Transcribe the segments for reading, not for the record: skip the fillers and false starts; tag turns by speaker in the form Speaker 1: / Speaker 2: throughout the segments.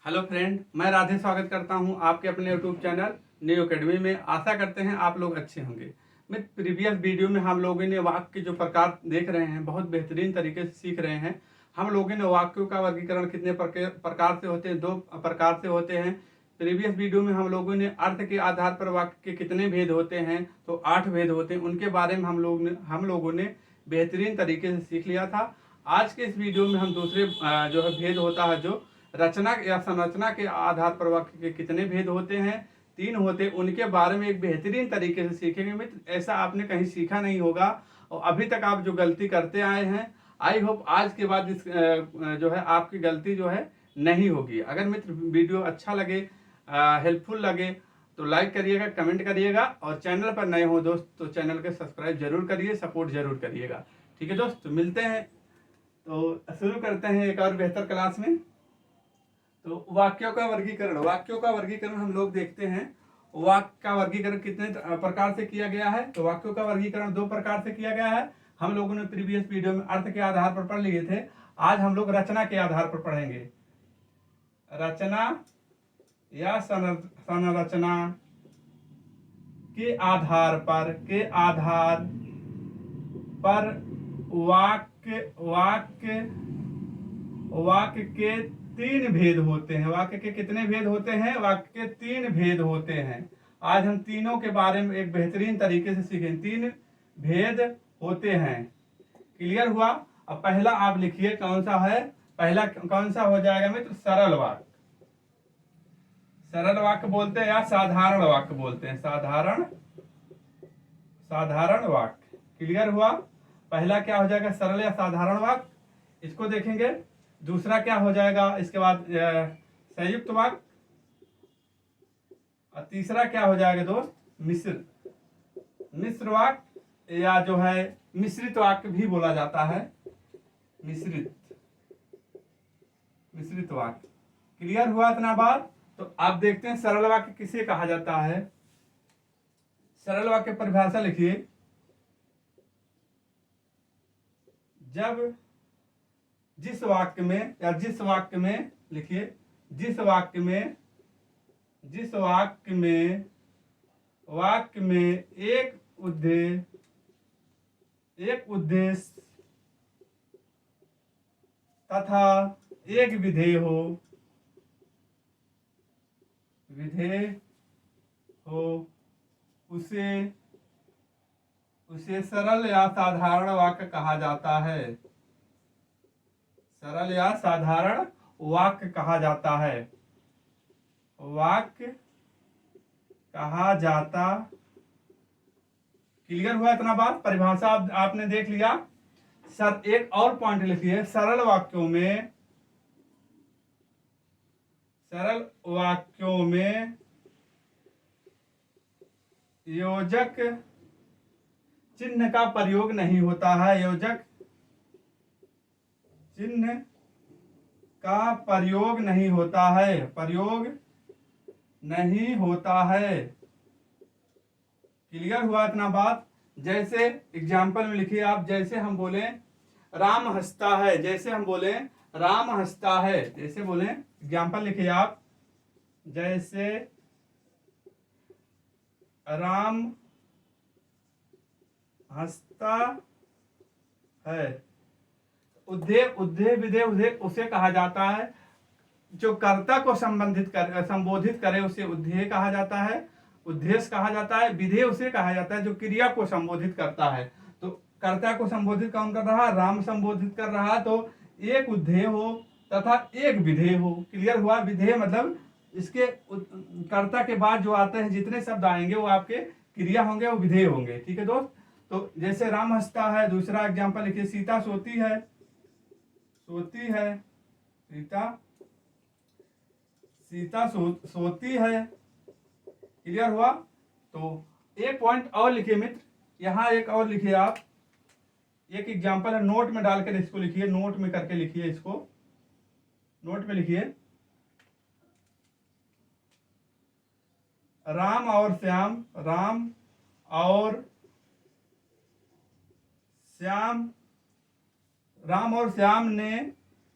Speaker 1: Hello friend, मैं राधे स्वागत करता हूं आपके अपने यूट्यूब चैनल न्यू एकेडमी में। आशा करते हैं आप लोग अच्छे होंगे। मैं प्रीवियस वीडियो में हम लोगों ने वाक्य के जो प्रकार देख रहे हैं, बहुत बेहतरीन तरीके से सीख रहे हैं। हम लोगों ने वाक्यों का वर्गीकरण कितने प्रकार से होते हैं, 2 प्रकार से होते हैं। प्रीवियस वीडियो में हम लोगों ने अर्थ के आधार पर वाक्य के कितने भेद होते हैं, तो 8 भेद होते हैं। उनके बारे में हम लोगों ने बेहतरीन तरीके से सीख लिया था। आज के इस वीडियो में हम दूसरे जो है भेद होता है, जो रचना या संरचना के आधार पर वाक्य के कितने भेद होते हैं, 3 होते हैं, उनके बारे में एक बेहतरीन तरीके से सीखेंगे। मित्र, ऐसा आपने कहीं सीखा नहीं होगा और अभी तक आप जो गलती करते आए हैं, आई होप आज के बाद इस जो है आपकी गलती जो है नहीं होगी। अगर मित्र वीडियो अच्छा लगे, हेल्पफुल लगे तो लाइक करिएगा, कमेंट करिएगा, और चैनल पर नए हो दोस्त तो चैनल के सब्सक्राइब जरूर करिए, सपोर्ट जरूर करिएगा। ठीक है दोस्त, तो मिलते हैं, तो शुरू करते हैं एक और बेहतर क्लास में। तो वाक्यों का वर्गीकरण हम लोग देखते हैं। वाक्य का वर्गीकरण कितने प्रकार से किया गया है, तो वाक्यों का वर्गीकरण 2 प्रकार से किया गया है। हम लोगों ने प्रीवियस वीडियो में अर्थ के आधार पर पढ़ लिए थे। आज हम लोग रचना के आधार पर पढ़ेंगे। रचना या संरचना के आधार पर वाक्य के 3 भेद होते हैं। वाक्य के कितने भेद होते हैं? वाक्य के 3 भेद होते हैं। आज हम तीनों के बारे में एक बेहतरीन तरीके से सीखेंगे। 3 भेद होते हैं। क्लियर हुआ? अब पहला आप लिखिए, कौन सा है? पहला कौन सा हो जाएगा मित्र? सरल वाक्य। सरल वाक्य बोलते हैं या साधारण वाक्य बोलते हैं? साधारण वाक्य। क्लियर हुआ? पहला क्या हो जाएगा? सरल या साधारण वाक्य। इसको देखेंगे। दूसरा क्या हो जाएगा इसके बाद? संयुक्त वाक्य। और तीसरा क्या हो जाएगा दोस्त? मिश्र वाक्य, या जो है मिश्रित वाक्य भी बोला जाता है। मिश्रित वाक्य। क्लियर हुआ इतना बात? तो आप देखते हैं सरल वाक्य किसे कहा जाता है। सरल वाक्य परिभाषा लिखिए। जब जिस वाक्य में लिखिए, जिस वाक्य में एक उद्देश्य तथा एक विधेय हो, उसे सरल या साधारण वाक्य कहा जाता है। सरल या साधारण वाक्य कहा जाता है। क्लियर हुआ इतना बात? परिभाषा आपने देख लिया। सर एक और पॉइंट लिखिए। सरल वाक्यों में योजक चिन्ह का प्रयोग नहीं होता है। योजक चिन्ह का प्रयोग नहीं होता है। क्लियर हुआ इतना बात? जैसे एग्जाम्पल में लिखिए आप। जैसे हम बोले राम हंसता है, जैसे बोले एग्जाम्पल लिखिए आप। जैसे राम हंसता है। उद्धेय विधेय उसे कहा जाता है। जो कर्ता को संबोधित करे उसे उद्धेय कहा जाता है, उद्देश्य कहा जाता है। विधेय उसे कहा जाता है जो क्रिया को संबोधित करता है। तो कर्ता को संबोधित कौन कर रहा? राम संबोधित कर रहा, तो एक उद्धेय हो तथा एक विधेय हो। क्लियर हुआ? विधेय मतलब इसके कर्ता के बाद जो आते हैं, जितने शब्द आएंगे वो आपके क्रिया होंगे, वो विधेय होंगे। ठीक है दोस्त? तो जैसे राम हंसता है। दूसरा एग्जाम्पल लिखिए। सीता सोती है। सीता सोती है। क्लियर हुआ? तो एक पॉइंट और लिखिए मित्र, यहां एक और लिखिए आप। एक एग्जाम्पल है, नोट में डालकर इसको लिखिए, नोट में करके लिखिए इसको। नोट में लिखिए। राम और श्याम ने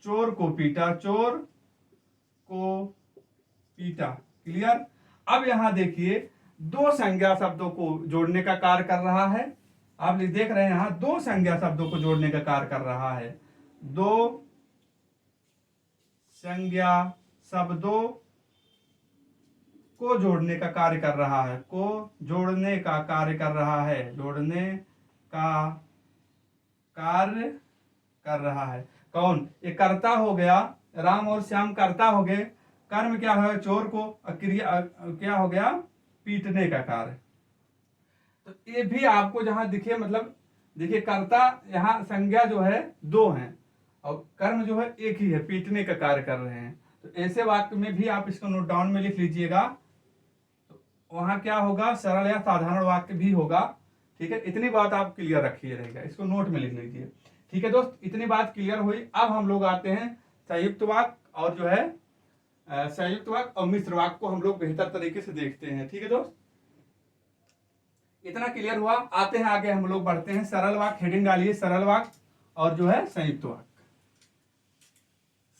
Speaker 1: चोर को पीटा। को पीटा। क्लियर। अब यहां देखिए दो संज्ञा शब्दों को जोड़ने का कार्य कर रहा है। आप देख रहे हैं यहां दो संज्ञा शब्दों को जोड़ने का कार्य कर रहा है। दो संज्ञा शब्दों को जोड़ने का कार्य कर रहा है। को जोड़ने का कार्य कर रहा है। जोड़ने का कार्य कर रहा है। कौन? ये कर्ता हो गया, राम और श्याम कर्ता हो गए। कर्म क्या है? चोर को। क्रिया क्या हो गया? पीटने का कार्य। तो ये भी आपको जहां दिखे, मतलब देखिए कर्ता यहाँ संज्ञा जो है दो हैं और कर्म जो है एक ही है, पीटने का कार्य कर रहे हैं। तो ऐसे वाक्य में भी आप इसको नोट डाउन में लिख लीजिएगा। तो वहां क्या होगा? सरल या साधारण वाक्य भी होगा। ठीक है, इतनी बात आप क्लियर रखिए रहेगा, इसको नोट में लिख लीजिए। ठीक है दोस्त, इतनी बात क्लियर हुई। अब हम लोग आते हैं संयुक्त वाक्य और जो है संयुक्त वाक्य और मिश्र वाक्य को हम लोग बेहतर तरीके से देखते हैं। ठीक है दोस्त, इतना क्लियर हुआ। आते हैं आगे, हम लोग बढ़ते हैं। सरल वाक्य हेडिंग डालिए, सरल वाक्य और जो है संयुक्त वाक्य।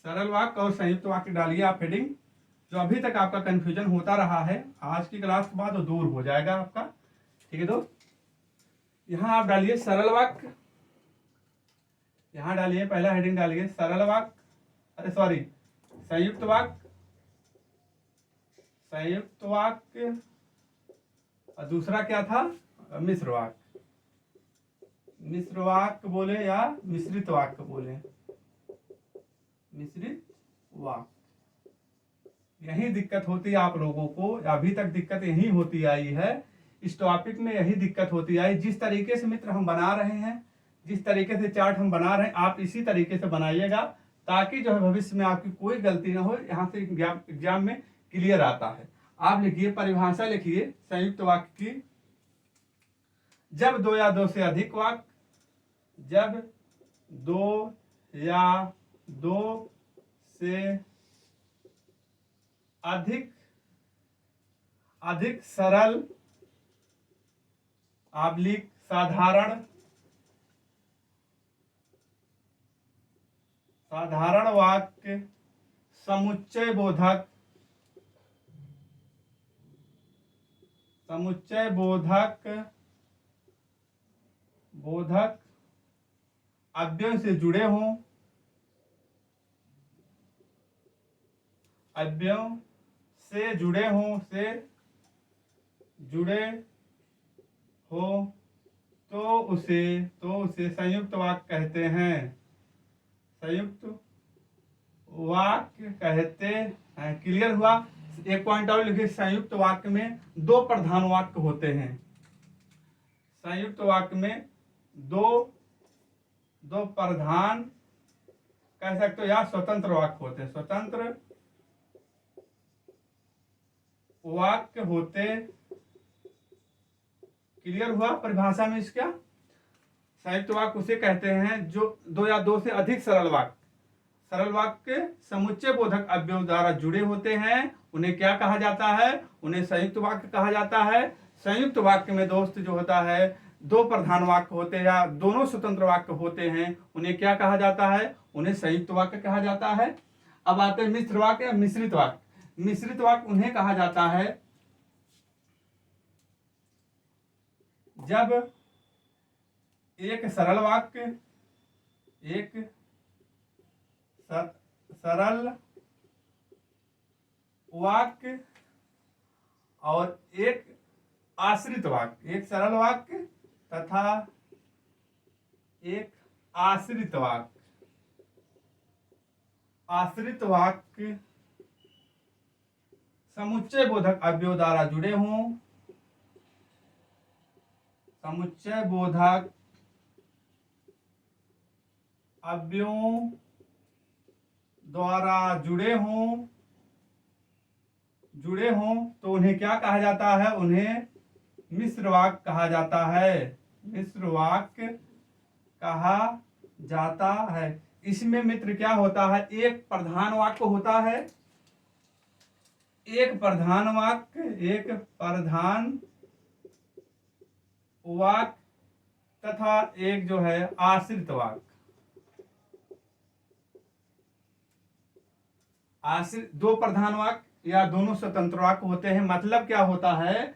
Speaker 1: सरल वाक्य और संयुक्त वाक्य डालिए आप हेडिंग। जो अभी तक आपका कंफ्यूजन होता रहा है, आज की क्लास के बाद वो दूर हो जाएगा आपका। ठीक है दोस्त, यहां आप डालिए सरल वाक्य। यहां डालिए, पहला हेडिंग डालिए सरल वाक्य, अरे सॉरी संयुक्त वाक्य। संयुक्त वाक्य और दूसरा क्या था? मिश्र वाक्य। मिश्र वाक्य बोले या मिश्रित वाक्य बोले? मिश्रित वाक्य। यही दिक्कत होती है आप लोगों को, अभी तक दिक्कत यही होती आई है। इस टॉपिक में यही दिक्कत होती आई। जिस तरीके से मित्र हम बना रहे हैं, जिस तरीके से चार्ट हम बना रहे हैं, आप इसी तरीके से बनाइएगा ताकि जो है भविष्य में आपकी कोई गलती ना हो। यहाँ से एग्जाम में क्लियर आता है। आप लिखिए, परिभाषा लिखिए संयुक्त वाक्य की। जब दो या दो से अधिक वाक्य, जब दो या दो से अधिक सरल आब्लिक साधारण वाक्य समुच्चय बोधक अव्ययों से जुड़े हों, अव्ययों से जुड़े हो तो उसे संयुक्त वाक्य कहते हैं। संयुक्त वाक्य कहते हैं। क्लियर हुआ? एक पॉइंट और लिखिए, संयुक्त वाक्य में दो प्रधान वाक्य होते हैं। संयुक्त वाक्य में दो प्रधान कह सकते हो या स्वतंत्र वाक्य होते हैं। स्वतंत्र वाक्य होते। क्लियर हुआ? परिभाषा में इसका संयुक्त वाक्य उसे कहते हैं जो दो या दो से अधिक सरल वाक्य समुच्चय बोधक अव्ययों द्वारा जुड़े होते हैं। उन्हें क्या कहा जाता है? उन्हें संयुक्त वाक्य कहा जाता है। संयुक्त वाक्य में दोस्त जो होता है, दो प्रधान वाक्य होते हैं या दोनों स्वतंत्र वाक्य होते हैं, उन्हें क्या कहा जाता है? उन्हें संयुक्त वाक्य कहा जाता है। अब आते हैं मिश्र वाक्य या मिश्रित वाक्य। मिश्रित वाक्य उन्हें कहा जाता है जब एक सरल वाक्य और एक आश्रित वाक्य, एक सरल वाक्य तथा एक आश्रित वाक्य समुच्चय बोधक अव्ययों द्वारा जुड़े हों। समुच्चय बोधक अव्ययों द्वारा जुड़े हों तो उन्हें क्या कहा जाता है? उन्हें मिश्र वाक्य कहा जाता है। मिश्र वाक्य कहा जाता है। इसमें मित्र क्या होता है? एक प्रधान वाक्य होता है, एक प्रधान वाक्य तथा एक जो है आश्रित वाक्य। आश्रित दो प्रधान वाक्य या दोनों स्वतंत्र वाक्य होते हैं। मतलब क्या होता है,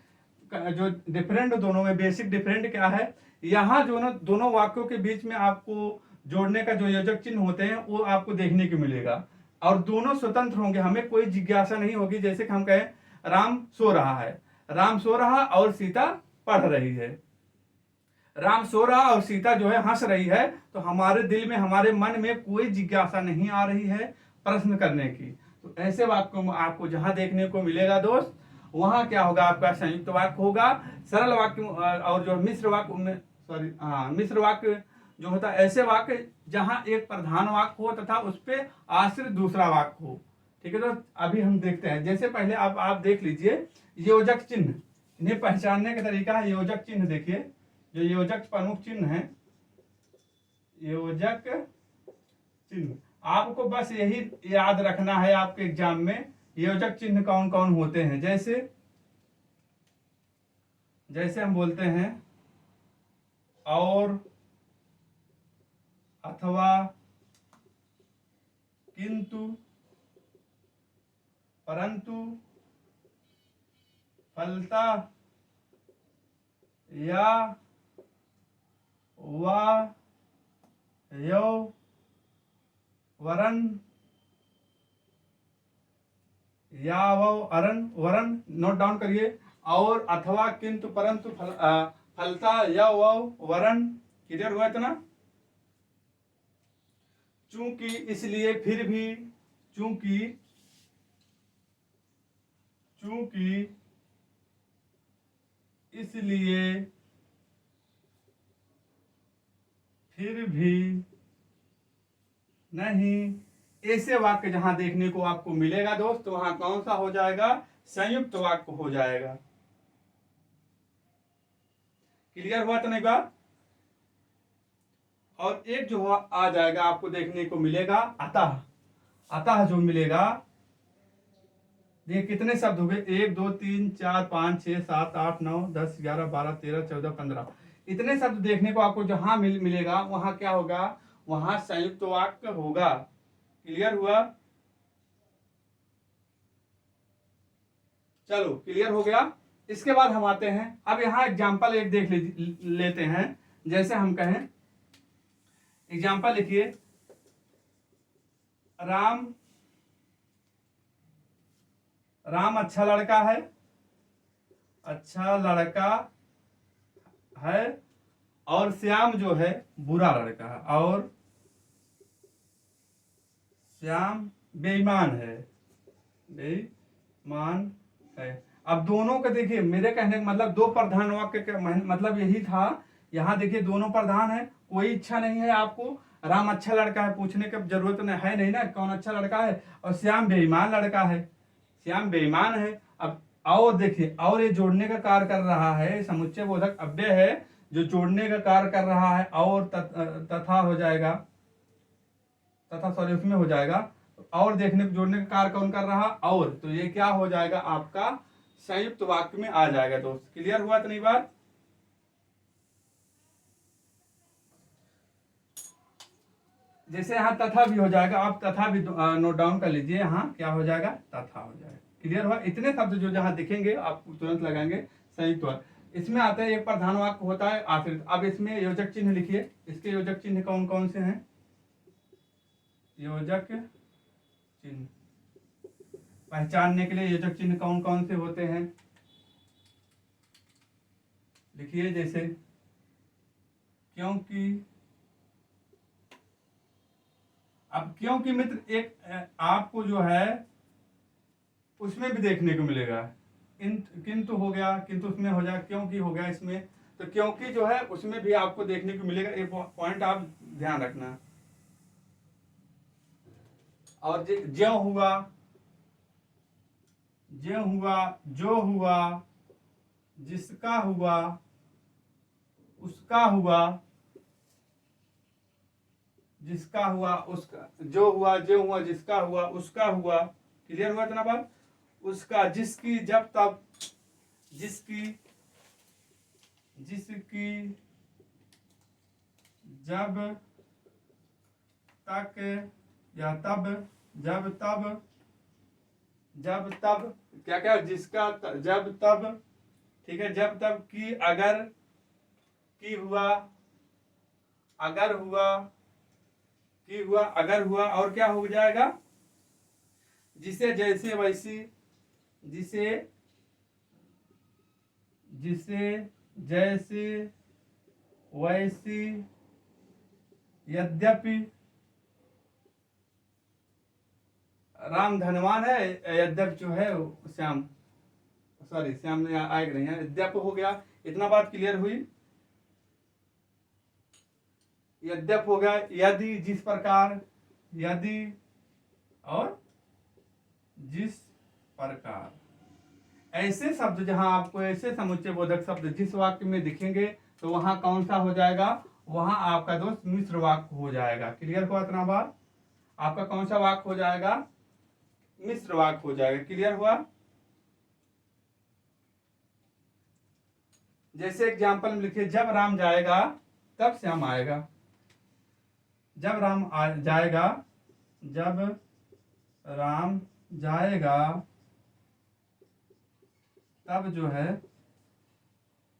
Speaker 1: जो डिफरेंट दोनों में बेसिक डिफरेंट क्या है, यहाँ जो ना दोनों वाक्यों के बीच में आपको जोड़ने का जो योजक चिन्ह होते हैं वो आपको देखने को मिलेगा, और दोनों स्वतंत्र होंगे। हमें कोई जिज्ञासा नहीं होगी। जैसे कि हम कहें राम सो रहा है, राम सो रहा और सीता पढ़ रही है। राम सो रहा और सीता जो है हंस रही है, तो हमारे दिल में, हमारे मन में कोई जिज्ञासा नहीं आ रही है प्रश्न करने की। तो ऐसे वाक्यों में आपको जहां देखने को मिलेगा दोस्त, वहां क्या होगा, आपका संयुक्त वाक्य होगा। सरल वाक्य और जो मिश्र वाक्य में, सॉरी हाँ, मिश्र वाक्य जो होता है ऐसे वाक्य जहां एक प्रधान वाक्य हो तथा उस पर आश्रित दूसरा वाक्य हो। ठीक है, तो अभी हम देखते हैं। जैसे पहले आप देख लीजिए योजक चिन्ह, इन्हें पहचानने का तरीका है। योजक चिन्ह देखिए, जो योजक प्रमुख चिन्ह है, योजक चिन्ह, आपको बस यही याद रखना है आपके एग्जाम में योजक चिन्ह कौन कौन होते हैं। जैसे जैसे हम बोलते हैं और, अथवा, किंतु, परंतु, फलता, या, वा, यो, वरन, या, वो, अरन, वरन, नोट डाउन करिए। और, अथवा, किंतु, परंतु, फलता, या, वो, वरन। क्लियर हुआ इतना? चूंकि, इसलिए, फिर भी, चूंकि, चूंकि, इसलिए, फिर भी, नहीं, ऐसे वाक्य जहां देखने को आपको मिलेगा दोस्त, तो वहां कौन सा हो जाएगा, संयुक्त वाक्य हो जाएगा। क्लियर हुआ तो नहीं बात? और एक जो आ जाएगा आपको देखने को मिलेगा अतः। अतः जो मिलेगा, देखिए कितने शब्द हो गए, 1 2 3 4 5 6 7 8 9 10 11 12 13 14 15, इतने शब्द देखने को आपको जहां मिलेगा, वहां क्या होगा, वहां संयुक्त वाक्य होगा। क्लियर हुआ? चलो क्लियर हो गया। इसके बाद हम आते हैं, अब यहाँ एग्जाम्पल एक देख लेते हैं। जैसे हम कहें, एग्जाम्पल लिखिए, राम राम अच्छा लड़का है, अच्छा लड़का है, और श्याम जो है बुरा लड़का है, और श्याम बेईमान है, बेईमान है। अब दोनों का देखिए, मेरे कहने का मतलब दो प्रधान वाक्य का मतलब यही था। यहाँ देखिए दोनों प्रधान है, कोई इच्छा नहीं है आपको राम अच्छा लड़का है पूछने की जरूरत है नहीं ना, कौन अच्छा लड़का है, और श्याम बेईमान लड़का है, श्याम बेईमान है। अब और देखिए, और ये जोड़ने का कार्य कर रहा है, समुच्चय बोधक अव्यय है जो जोड़ने का कार्य कर रहा है, और तथा हो जाएगा, तथा सॉरी उसमें हो जाएगा, और देखने जोड़ने का कार्य कौन कर रहा, और, तो ये क्या हो जाएगा आपका संयुक्त वाक्य में आ जाएगा दोस्त। क्लियर हुआ तो नहीं बात? जैसे यहाँ तथा भी हो जाएगा, आप तथा भी नोट डाउन कर लीजिए, यहाँ क्या हो जाएगा, तथा हो जाएगा। क्लियर हुआ? इतने शब्द जो जहां दिखेंगे आप तुरंत लगाएंगे संयुक्त वाक्य। इसमें आता है एक प्रधान वाक्य होता है आश्रित। अब इसमें योजक चिन्ह लिखिए, इसके योजक चिन्ह कौन कौन से हैं, योजक चिन्ह पहचानने के लिए योजक चिन्ह कौन कौन से होते हैं, लिखिए। जैसे क्योंकि, अब क्योंकि मित्र एक आपको जो है उसमें भी देखने को मिलेगा, किंतु हो गया, किंतु उसमें हो जाएगा, क्योंकि हो गया इसमें, तो क्योंकि जो है उसमें भी आपको देखने को मिलेगा। एक पॉइंट आप ध्यान रखना। और ज्यों हुआ, ज्यों हुआ, जो हुआ, जिसका हुआ, उसका हुआ, जिसका हुआ, उसका, जो हुआ, जो हुआ, जिसका हुआ, उसका हुआ। क्लियर हुआ इतना बात? उसका, जिसकी, जब तब, जिसकी, जिसकी, जब तक या तब, जब तब, जब तब क्या क्या जिसका जब तब, ठीक है, जब तब की अगर की हुआ अगर हुआ की हुआ अगर हुआ और क्या हो जाएगा, जिसे जैसे वैसी, जिसे जिसे जैसे वैसी, यद्यपि राम धनवान है, यद्यप जो है श्याम, सॉरी श्याम में आएगा नहीं है, यद्यप हो गया। इतना बात क्लियर हुई। यद्यप हो गया, यदि जिस प्रकार, यदि और जिस प्रकार, ऐसे शब्द जहां आपको ऐसे समुच्चय बोधक शब्द जिस वाक्य में दिखेंगे तो वहां कौन सा हो जाएगा, वहां आपका दोस्त मिश्र वाक्य हो जाएगा। क्लियर हुआ इतना बात? आपका कौन सा वाक्य हो जाएगा, मिश्र वाक्य हो जाएगा। क्लियर हुआ? जैसे एग्जाम्पल में लिखिए, जब राम जाएगा तब श्याम आएगा। जब राम जाएगा, जब राम जाएगा तब जो है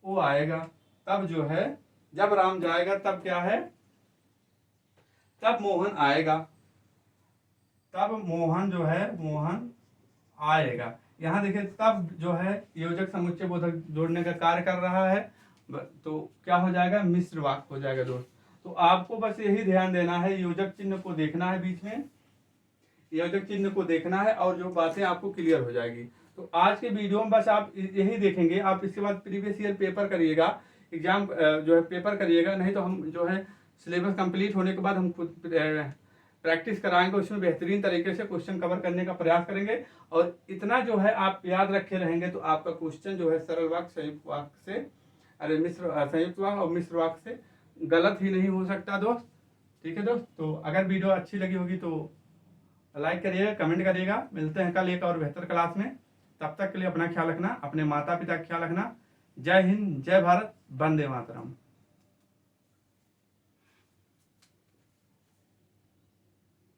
Speaker 1: वो आएगा। तब जो है, जब राम जाएगा तब क्या है, तब मोहन आएगा। तब मोहन जो है, मोहन आएगा। यहाँ देखिए, तब जो है योजक समुच्चय बोधक जोड़ने का कार्य कर रहा है, तो क्या हो जाएगा, मिश्र वाक्य हो जाएगा दोस्त। तो आपको बस यही ध्यान देना है, योजक चिन्ह को देखना है, बीच में योजक चिन्ह को देखना है और जो बातें आपको क्लियर हो जाएगी। तो आज के वीडियो में बस आप यही देखेंगे। आप इसके बाद प्रीवियस ईयर पेपर करिएगा, एग्जाम जो है पेपर करिएगा, नहीं तो हम जो है सिलेबस कंप्लीट होने के बाद हम खुद प्रैक्टिस कराएंगे, उसमें बेहतरीन तरीके से क्वेश्चन कवर करने का प्रयास करेंगे। और इतना जो है आप याद रखे रहेंगे तो आपका क्वेश्चन जो है सरल वाक्य, संयुक्त वाक्य से, अरे मिश्र संयुक्त वाक्य और मिश्र वाक्य से गलत ही नहीं हो सकता दोस्त। ठीक है दोस्त, तो अगर वीडियो अच्छी लगी होगी तो लाइक करिएगा, कमेंट करिएगा। मिलते हैं कल एक और बेहतर क्लास में। तब तक के लिए अपना ख्याल रखना, अपने माता पिता का ख्याल रखना। जय हिंद, जय भारत, वंदे मातरम।